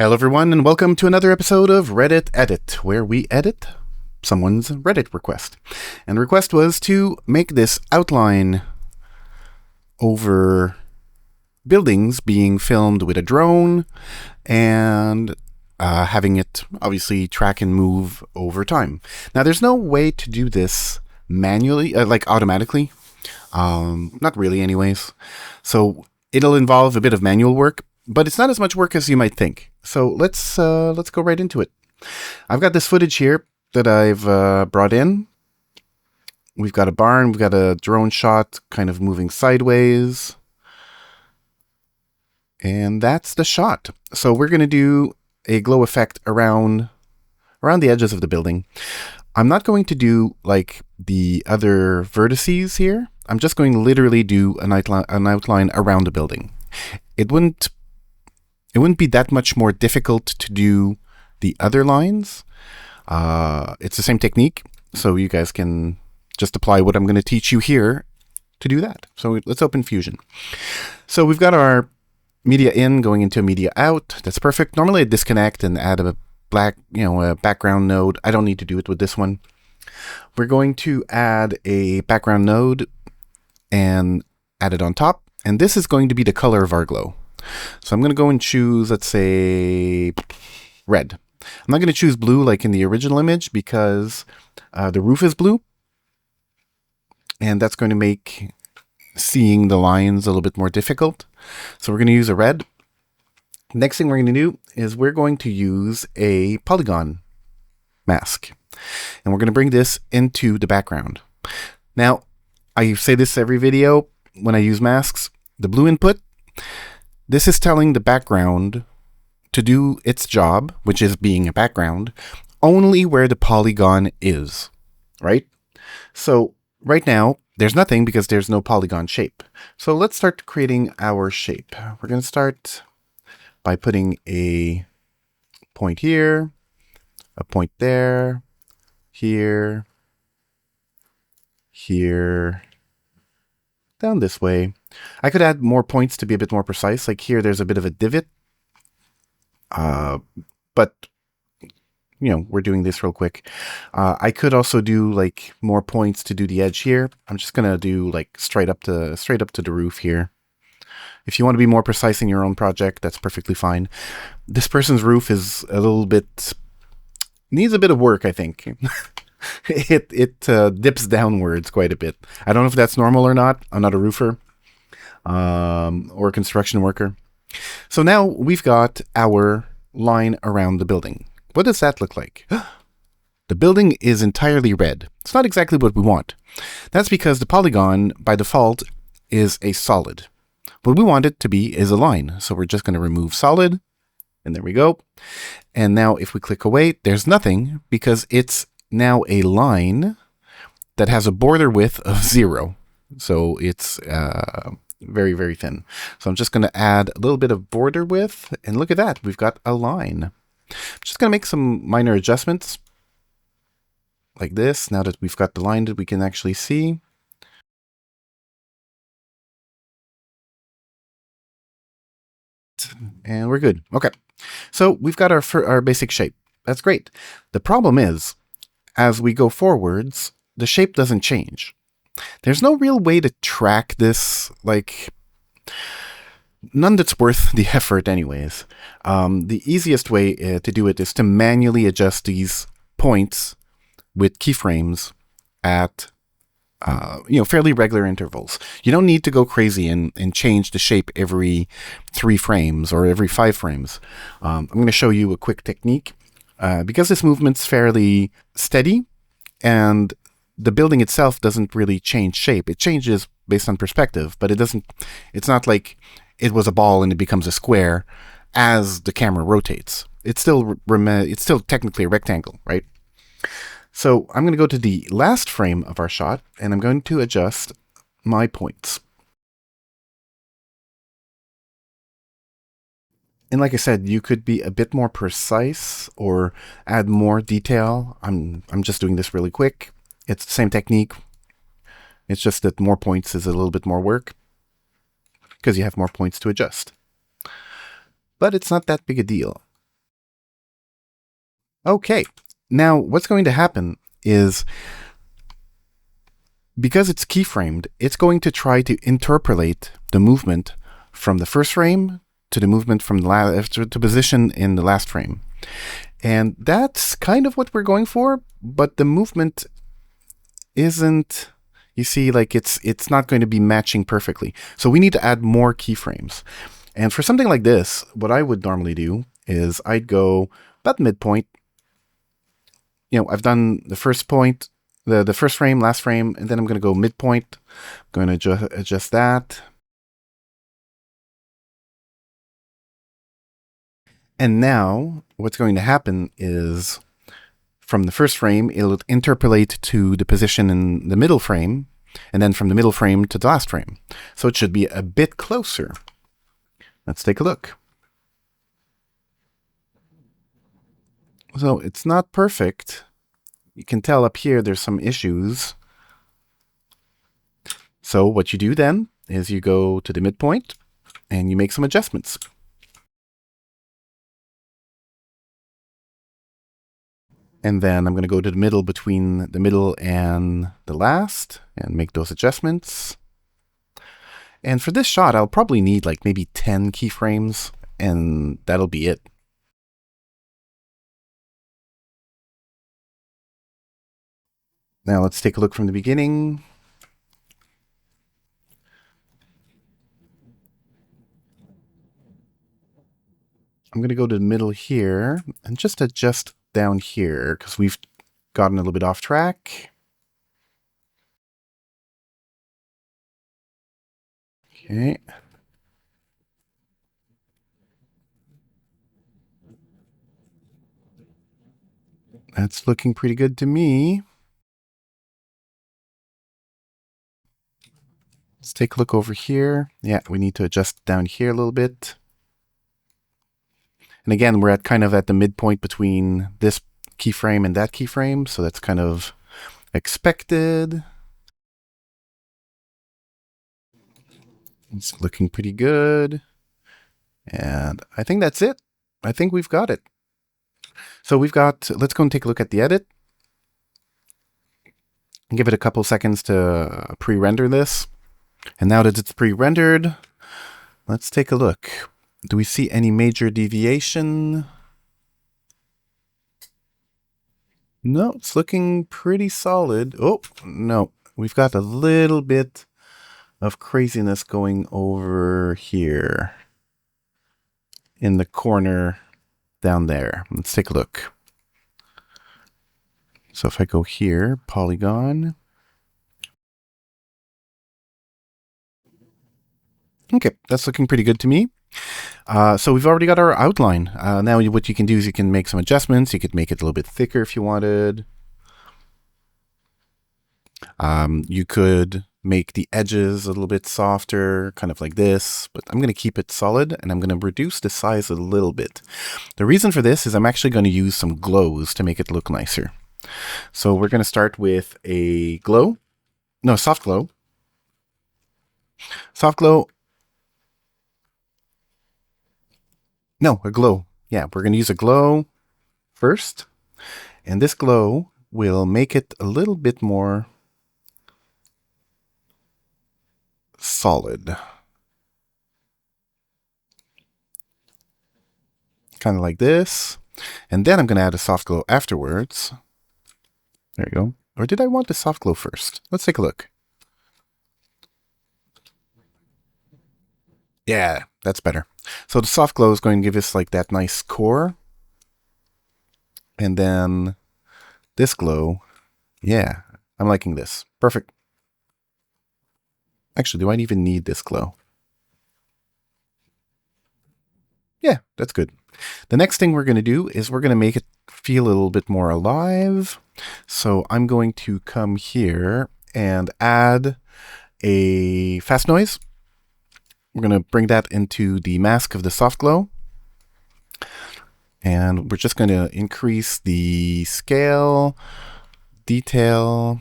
Hello everyone and welcome to another episode of Reddit Edit, where we edit someone's Reddit request. And the request was to make this outline over buildings being filmed with a drone and having it obviously track and move over time. Now there's no way to do this manually, like automatically. Not really anyways. So it'll involve a bit of manual work, but it's not as much work as you might think. So let's go right into it. I've got this footage here that I've brought in. We've got a barn, we've got a drone shot kind of moving sideways. And that's the shot. So we're going to do a glow effect around the edges of the building. I'm not going to do like the other vertices here. I'm just going to literally do an outline around the building. It wouldn't be that much more difficult to do the other lines. It's the same technique, so you guys can just apply what I'm going to teach you here to do that. So let's open Fusion. So we've got our media in going into media out. That's perfect. Normally I disconnect and add a background node. I don't need to do it with this one. We're going to add a background node and add it on top. And this is going to be the color of our glow. So I'm going to go and choose, let's say, red. I'm not going to choose blue like in the original image because the roof is blue. And that's going to make seeing the lines a little bit more difficult. So we're going to use a red. Next thing we're going to do is we're going to use a polygon mask. And we're going to bring this into the background. Now, I say this every video when I use masks. The blue input, this is telling the background to do its job, which is being a background, only where the polygon is, right? So right now, there's nothing because there's no polygon shape. So let's start creating our shape. We're going to start by putting a point here, a point there, here, here, down this way. I could add more points to be a bit more precise. Like here, there's a bit of a divot. But, you know, we're doing this real quick. I could also do like more points to do the edge here. I'm just going to do like straight up to the roof here. If you want to be more precise in your own project, that's perfectly fine. This person's roof is a little bit, needs a bit of work, I think. It dips downwards quite a bit. I don't know if that's normal or not. I'm not a roofer or a construction worker. So now we've got our line around the building. What does that look like? The building is entirely red. It's not exactly what we want. That's because the polygon by default is a solid. What we want it to be is a line. So we're just going to remove solid. And there we go. And now if we click away, there's nothing because it's now a line that has a border width of 0. So it's very, very thin. So I'm just going to add a little bit of border width. And look at that. We've got a line. I'm just going to make some minor adjustments like this. Now that we've got the line that we can actually see. And we're good. Okay. So we've got our basic shape. That's great. The problem is, as we go forwards, the shape doesn't change. There's no real way to track this, like, none that's worth the effort anyways. The easiest way to do it is to manually adjust these points with keyframes at fairly regular intervals. You don't need to go crazy and change the shape every 3 frames or every 5 frames. I'm going to show you a quick technique. Because this movement's fairly steady and the building itself doesn't really change shape. It changes based on perspective, but it's not like it was a ball and it becomes a square as the camera rotates. It's still technically a rectangle, right? So I'm going to go to the last frame of our shot and I'm going to adjust my points. And like I said, you could be a bit more precise or add more detail. I'm just doing this really quick. It's the same technique. It's just that more points is a little bit more work because you have more points to adjust. But it's not that big a deal. Okay, now what's going to happen is, because it's keyframed, it's going to try to interpolate the movement from the first frame to the movement from the last to position in the last frame. And that's kind of what we're going for, but the movement isn't, you see, like it's not going to be matching perfectly. So we need to add more keyframes. And for something like this, what I would normally do is I'd go about midpoint. I've done the first point, the first frame, last frame, and then I'm going to go midpoint. I'm going to adjust that. And now what's going to happen is, from the first frame, it'll interpolate to the position in the middle frame, and then from the middle frame to the last frame. So it should be a bit closer. Let's take a look. So it's not perfect. You can tell up here there's some issues. So what you do then is you go to the midpoint and you make some adjustments. And then I'm going to go to the middle between the middle and the last and make those adjustments. And for this shot, I'll probably need like maybe 10 keyframes, and that'll be it. Now let's take a look from the beginning. I'm going to go to the middle here and just adjust down here because we've gotten a little bit off track. Okay. That's looking pretty good to me. Let's take a look over here. Yeah, we need to adjust down here a little bit. And again, we're kind of at the midpoint between this keyframe and that keyframe, so that's kind of expected. It's looking pretty good. And I think that's it. I think we've got it. So let's go and take a look at the edit. And give it a couple seconds to pre-render this. And now that it's pre-rendered, let's take a look. Do we see any major deviation? No, it's looking pretty solid. Oh, no. We've got a little bit of craziness going over here in the corner down there. Let's take a look. So if I go here, polygon. Okay, that's looking pretty good to me. So we've already got our outline. Now what you can do is you can make some adjustments. You could make it a little bit thicker if you wanted. You could make the edges a little bit softer, kind of like this, but I'm going to keep it solid and I'm going to reduce the size a little bit. The reason for this is I'm actually going to use some glows to make it look nicer. So we're going to start with a glow. No, soft glow. Soft glow. No, a glow. Yeah, we're going to use a glow first. And this glow will make it a little bit more solid. Kind of like this. And then I'm going to add a soft glow afterwards. There you go. Or did I want the soft glow first? Let's take a look. Yeah, that's better. So the soft glow is going to give us like that nice core. And then this glow, yeah, I'm liking this. Perfect. Actually, do I even need this glow? Yeah, that's good. The next thing we're going to do is we're going to make it feel a little bit more alive. So I'm going to come here and add a fast noise. We're going to bring that into the mask of the soft glow. And we're just going to increase the scale, detail,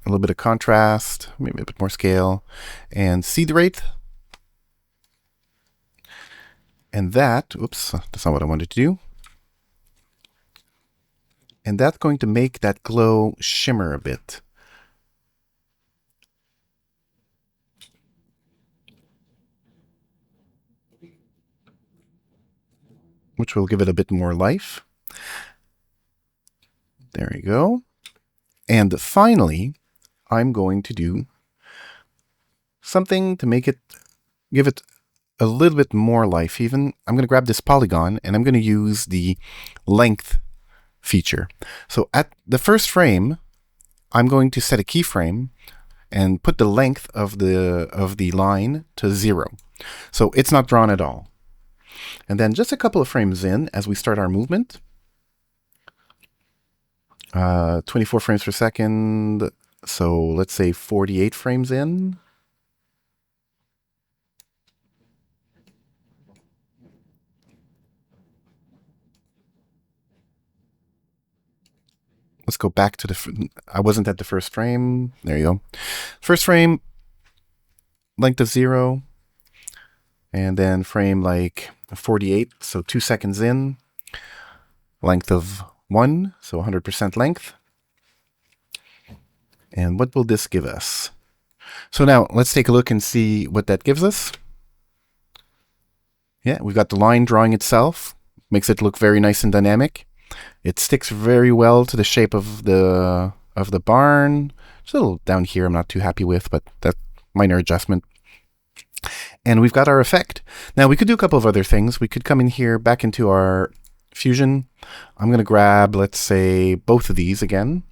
a little bit of contrast, maybe a bit more scale, and seed rate. And that, oops, that's not what I wanted to do. And that's going to make that glow shimmer a bit. Which will give it a bit more life. There we go. And finally, I'm going to do something to make it, give it a little bit more life even. I'm going to grab this polygon and I'm going to use the length feature. So at the first frame, I'm going to set a keyframe and put the length of the line to 0. So it's not drawn at all. And then just a couple of frames in, as we start our movement, 24 frames per second, so let's say 48 frames in. Let's go back to I wasn't at the first frame. There you go. First frame, length of 0. And then frame like 48, so 2 seconds in. Length of 1, so 100% length. And what will this give us? So now let's take a look and see what that gives us. Yeah, we've got the line drawing itself. Makes it look very nice and dynamic. It sticks very well to the shape of the barn. It's a little down here I'm not too happy with, but that's minor adjustment. And we've got our effect. Now we could do a couple of other things. We could come in here back into our Fusion. I'm going to grab, let's say, both of these again.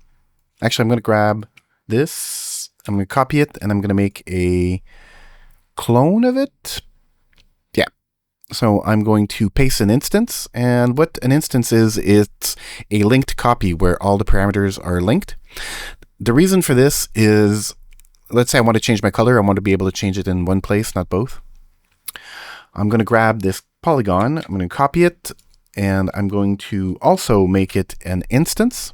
Actually, I'm going to grab this. I'm going to copy it and I'm going to make a clone of it. Yeah. So I'm going to paste an instance. And what an instance is, it's a linked copy where all the parameters are linked. The reason for this is, let's say I want to change my color. I want to be able to change it in one place, not both. I'm going to grab this polygon. I'm going to copy it. And I'm going to also make it an instance.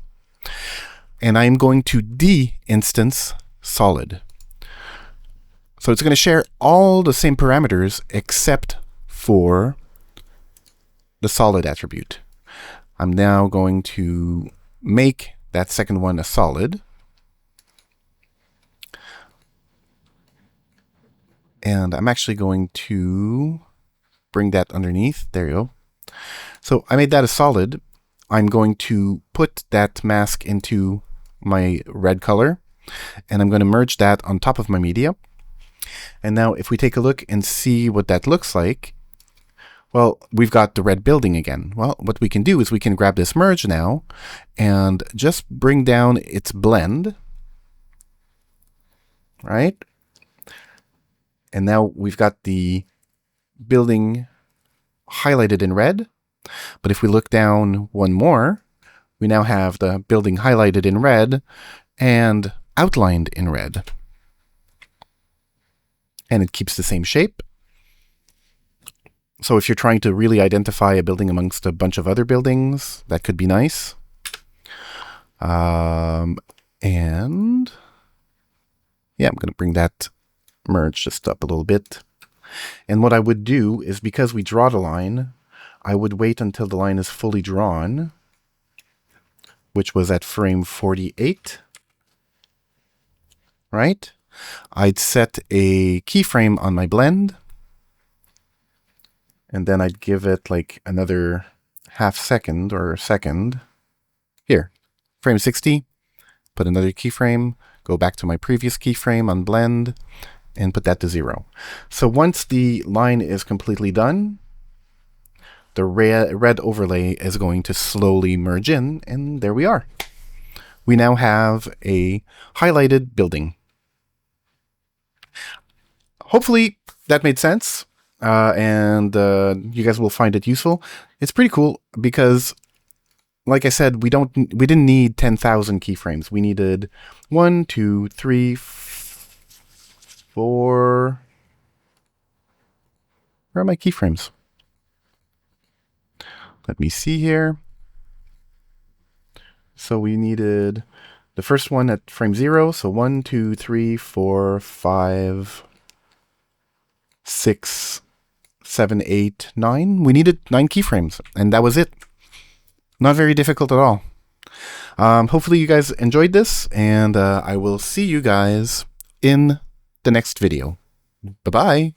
And I'm going to de-instance solid. So it's going to share all the same parameters except for the solid attribute. I'm now going to make that second one a solid. And I'm actually going to bring that underneath. There you go. So I made that a solid. I'm going to put that mask into my red color, and I'm going to merge that on top of my media. And now if we take a look and see what that looks like, well, we've got the red building again. Well, what we can do is we can grab this merge now and just bring down its blend, right? And now we've got the building highlighted in red. But if we look down one more, we now have the building highlighted in red and outlined in red. And it keeps the same shape. So if you're trying to really identify a building amongst a bunch of other buildings, that could be nice. And yeah, I'm going to bring that merge just up a little bit. And what I would do is, because we draw the line, I would wait until the line is fully drawn, which was at frame 48, right? I'd set a keyframe on my blend, and then I'd give it like another half second or a second. Here, frame 60, put another keyframe, go back to my previous keyframe on blend, and put that to 0. So once the line is completely done, the red overlay is going to slowly merge in, and there we are. We now have a highlighted building. Hopefully that made sense, and you guys will find it useful. It's pretty cool because, like I said, we didn't need 10,000 keyframes. We needed 1, 2, 3, 4. Where are my keyframes? Let me see here. So we needed the first one at frame 0. So 1, 2, 3, 4, 5, 6, 7, 8, 9. We needed 9 keyframes, and that was it. Not very difficult at all. Hopefully you guys enjoyed this, and I will see you guys in the next video. Bye-bye.